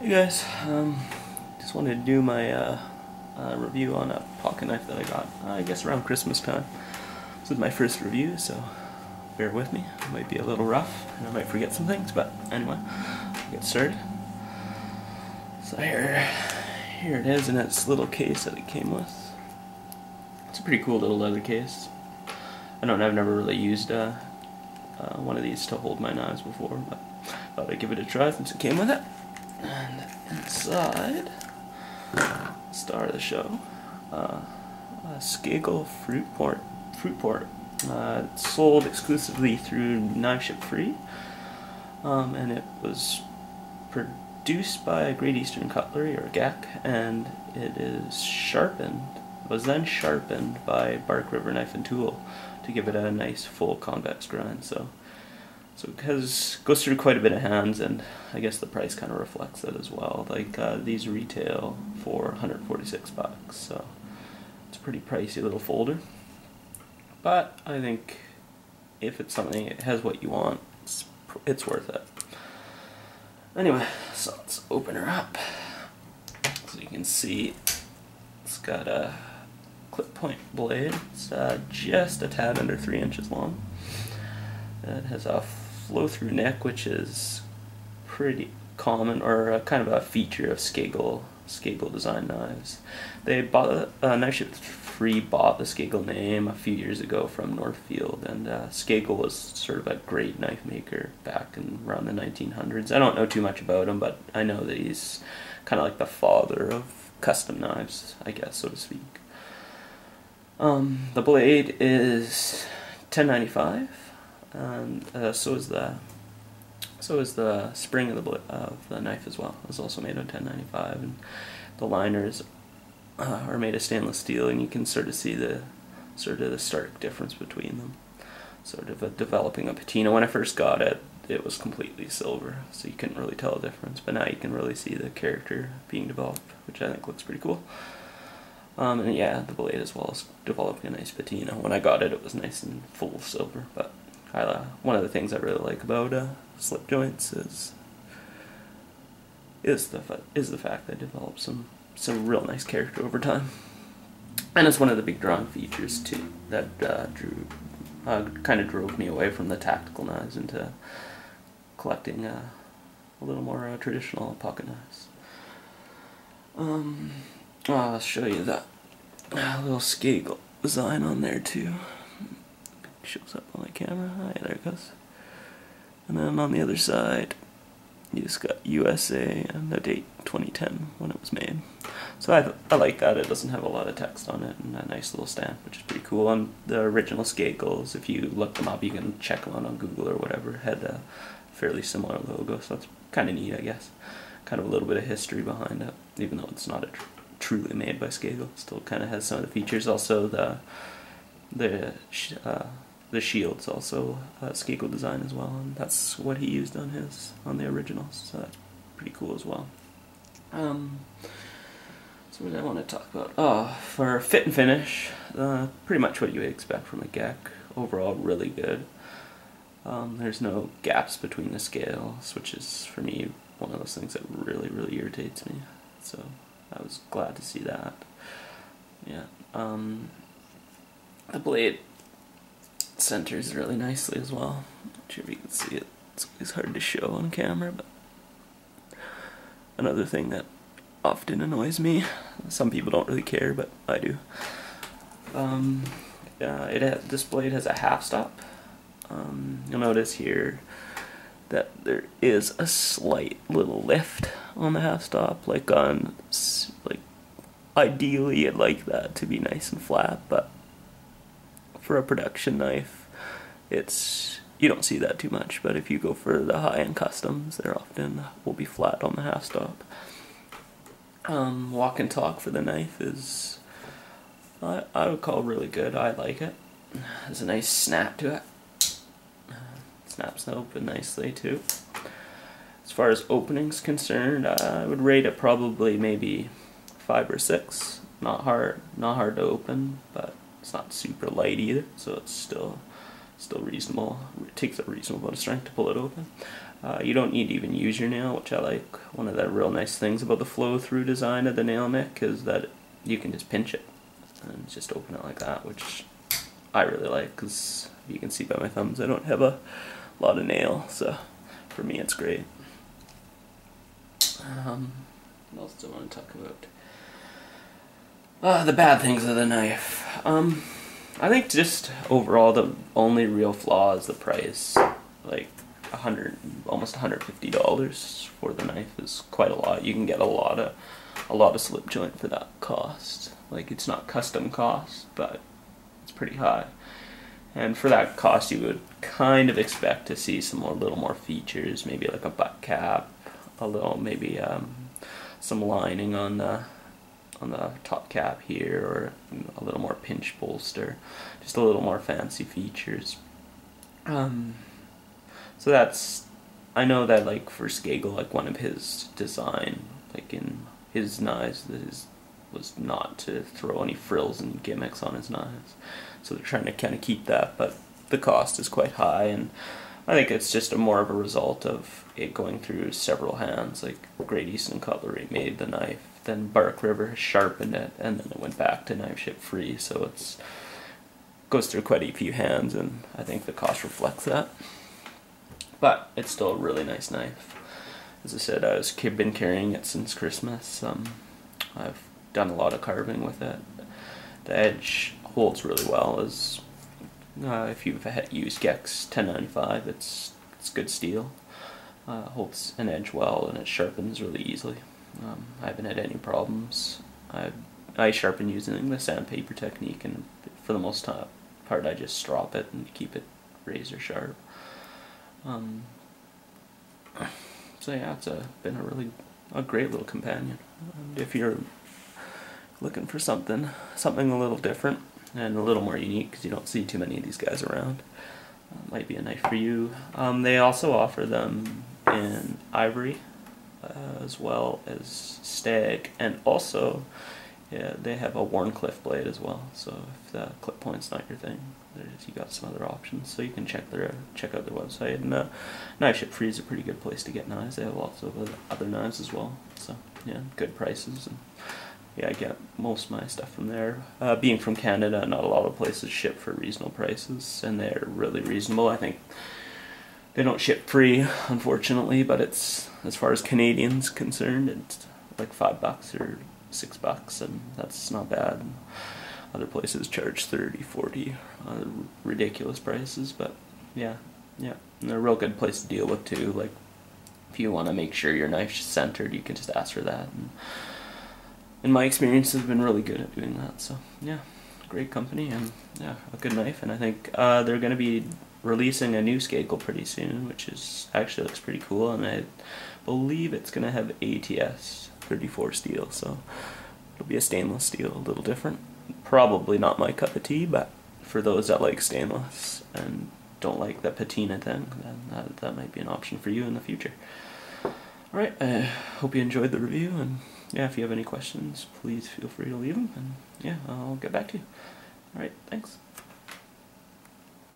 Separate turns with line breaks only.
Hey guys, just wanted to do my review on a pocket knife that I got, I guess around Christmas time. This is my first review, so bear with me. It might be a little rough, and I might forget some things, but anyway, I'll get started. So here it is in its little case that it came with. It's a pretty cool little leather case. I've never really used one of these to hold my knives before, but thought I'd give it a try since it came with it. And inside, star of the show, Scagel Fruitport. It's sold exclusively through Knife Ship Free, and it was produced by Great Eastern Cutlery, or GEC, and it was then sharpened by Bark River Knife and Tool to give it a nice full convex grind. So it goes through quite a bit of hands, and I guess the price kind of reflects that as well. Like these retail for $146, so it's a pretty pricey little folder. But I think if it's something that has what you want, it's worth it. Anyway, so let's open her up. So you can see it's got a clip point blade. It's just a tad under 3 inches long. It has a flow-through neck, which is pretty common, or kind of a feature of Scagel design knives. They bought Knife Ship Free bought the Scagel name a few years ago from Northfield, and Scagel was sort of a great knife maker back in around the 1900s. I don't know too much about him, but I know that he's kind of like the father of custom knives, I guess, so to speak. The blade is $10.95. And so is the spring of the knife as well. It's also made of $10.95, and the liners are made of stainless steel, and you can sort of see the stark difference between them. Sort of developing a patina. When I first got it, it was completely silver, so you couldn't really tell the difference. But now you can really see the character being developed, which I think looks pretty cool. And yeah, the blade as well is developing a nice patina. When I got it, it was nice and full silver, but one of the things I really like about slip joints is the fact that they develop some real nice character over time, and it's one of the big drawing features too that kind of drove me away from the tactical knives into collecting a little more traditional pocket knives. I'll show you that little Scagel design on there too. Shows up on my camera. Hi, there it goes. And then on the other side, you just got USA and the date 2010 when it was made. So I like that. It doesn't have a lot of text on it, and a nice little stamp, which is pretty cool. And the original Scagels, if you look them up, you can check them out on Google or whatever, had a fairly similar logo, so that's kind of neat, I guess. Kind of a little bit of history behind it, even though it's not truly made by Scagel. It still kind of has some of the features. Also, the shield's also Scagel design as well, and that's what he used on the originals, so that's pretty cool as well. So what did I want to talk about? Oh, for fit and finish, pretty much what you would expect from a GEC. Overall, really good. There's no gaps between the scales, which is, for me, one of those things that really, really irritates me. So I was glad to see that. Yeah. The blade centers really nicely as well. Not sure if you can see it. It's always hard to show on camera, but another thing that often annoys me. Some people don't really care, but I do. This blade has a half stop. You'll notice here that there is a slight little lift on the half stop. Ideally, I'd like that to be nice and flat, but for a production knife, you don't see that too much. But if you go for the high-end customs, they often will be flat on the half stop. Walk and talk for the knife is, I would call really good. I like it. There's a nice snap to it. Snaps open nicely too. As far as opening's concerned, I would rate it probably maybe 5 or 6. Not hard to open, but it's not super light either, so it's still reasonable. It takes a reasonable amount of strength to pull it open. You don't need to even use your nail, which I like. One of the real nice things about the flow-through design of the nail nick is that you can just pinch it and just open it like that, which I really like because you can see by my thumbs I don't have a lot of nail, so for me it's great. What else do I want to talk about? The bad things of the knife. I think just overall the only real flaw is the price. Like almost $150 for the knife is quite a lot. You can get a lot of slip joint for that cost. Like, it's not custom cost, but it's pretty high. And for that cost, you would kind of expect to see some little more features, maybe like a butt cap, a little maybe some lining on the top cap here, or a little more pinch bolster, just a little more fancy features. So that's, I know that like for Scagel, like one of his design, like in his knives, was not to throw any frills and gimmicks on his knives. So they're trying to kind of keep that, but the cost is quite high, and I think it's just more of a result of it going through several hands. Like Great Eastern Cutlery made the knife, then Bark River sharpened it, and then it went back to Knife Ship Free. So it's goes through quite a few hands, and I think the cost reflects that. But it's still a really nice knife. As I said, I've been carrying it since Christmas. I've done a lot of carving with it. The edge holds really well. If you've used Gex 1095, it's good steel. Holds an edge well, and it sharpens really easily. I haven't had any problems. I sharpen using the sandpaper technique, and for the most part I just strop it and keep it razor sharp. So yeah, it's been a great little companion. And if you're looking for something a little different and a little more unique, because you don't see too many of these guys around, might be a knife for you. They also offer them in ivory, as well as stag, and also they have a Warncliffe blade as well. So if the clip point's not your thing, you got some other options. So you can check out their website. And Knife Ship Free is a pretty good place to get knives. They have lots of other knives as well. So yeah, good prices. And yeah, I get most of my stuff from there. Being from Canada, not a lot of places ship for reasonable prices, and they're really reasonable. I think they don't ship free, unfortunately, but it's, as far as Canadians concerned, it's like $5 or $6, and that's not bad. Other places charge 30, 40, ridiculous prices, but yeah, and they're a real good place to deal with too. Like, if you want to make sure your knife's centered, you can just ask for that. And in my experience, they've been really good at doing that. So yeah, great company, and yeah, a good knife. And I think they're going to be releasing a new Scagel pretty soon, which actually looks pretty cool, and I believe it's going to have ATS 34 steel, so it'll be a stainless steel, a little different. Probably not my cup of tea, but for those that like stainless and don't like the patina thing, then that might be an option for you in the future. Alright, I hope you enjoyed the review, and yeah, if you have any questions, please feel free to leave them, and yeah, I'll get back to you. Alright, thanks.